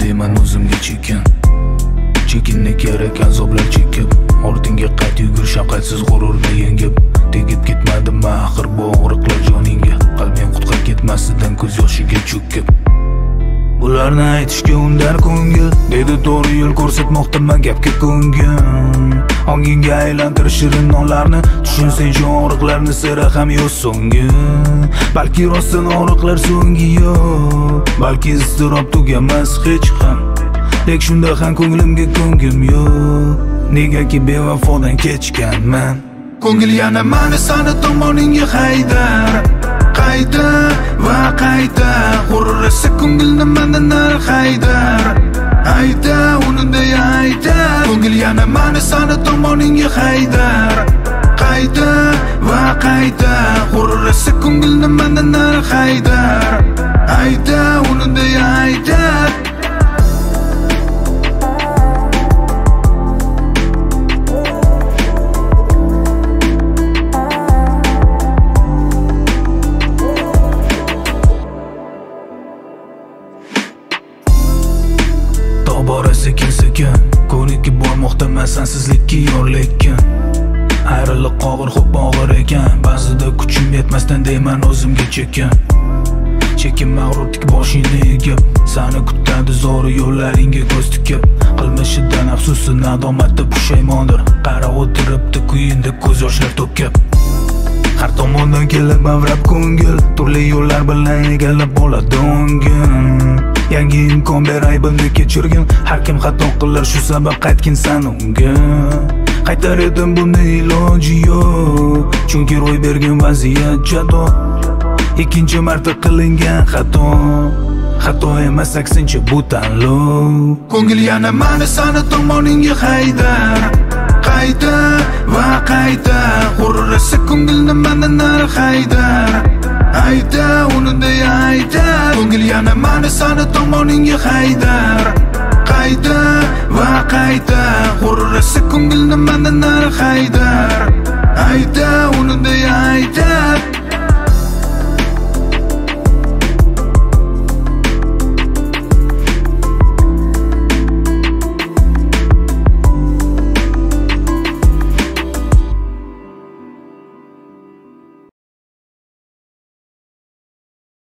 deyman o'zimga chekinni kerak azoblar chekib, ortingga qayt yugur shafqatsiz g'ururni yengib. Tegib ketmadimmi axir bu og'riqlar joningga, qalbing qutqar ketmasidan ko'z yoshiga cho'kib. Bularni aytishga undar ko'ngil, dedi to'g'ri yo'l ko'rsatmoqdaman gapga ko'ngil. Ongingga aylantir shirin nonlarni, tushunsang shu og'riqlarni sira ham yo'q so'nggi. Balki rostdan og'riqlar so'nggi yo'q, balki iztirob tugamas hech ham. Lek shunda ham ko'nglimga ko'ngim yo'q, negaki bevafodan kechganman. Ko'ngil yana mani sani tomoningga haydar, qayta va qayta. G'ururlasa ko'ngilni mendan nari haydar, ayta uni deya ayta. Ko'ngil yana mani sani tomoningga haydar, qayta va qayta. G'ururlasa ko'ngilni mendan nari haydar, ayta uni deya ayta. Tobora sekin ko'nikib bormoqdaman sensizlikka yor lekin. Ayriliq og'ir xo'p og'ir ekan, ba'zida kuchim yetmasdan deyman o'zimga chekin mag'rur tik boshingni egib, sani kutadi zo'r yo'llaringga ko'z tikib. Qilmishidan afsusi nadomatda pushaymondir, qara o'tiribdi kuyinda ko'z yoshlar to'kib. Har tomondan kelib avrab ko'ngil, turli yo'llar bilan egallab oladi o'ngim. Yangi imkon ber aybimni kechirgin, har kim xato qilar shu sabab qaytgin san unga. Qaytar edim buni iloji yo'q, chunki ro'y bergan vaziyat jado. Ikkinchi marta qilingan xato emas aksincha bu tanlov. Ko'ngil yana mani sani tomoningga haydar, qayta va qayta. G'ururlasa ko'ngilni mendan nari haydar, ayta uni deya ayta. Ko'ngil yana mani sani tomoningga haydar, qayta va qayta. G'ururlasa ko'ngilni mendan nari haydar, ayta uni deya ayta.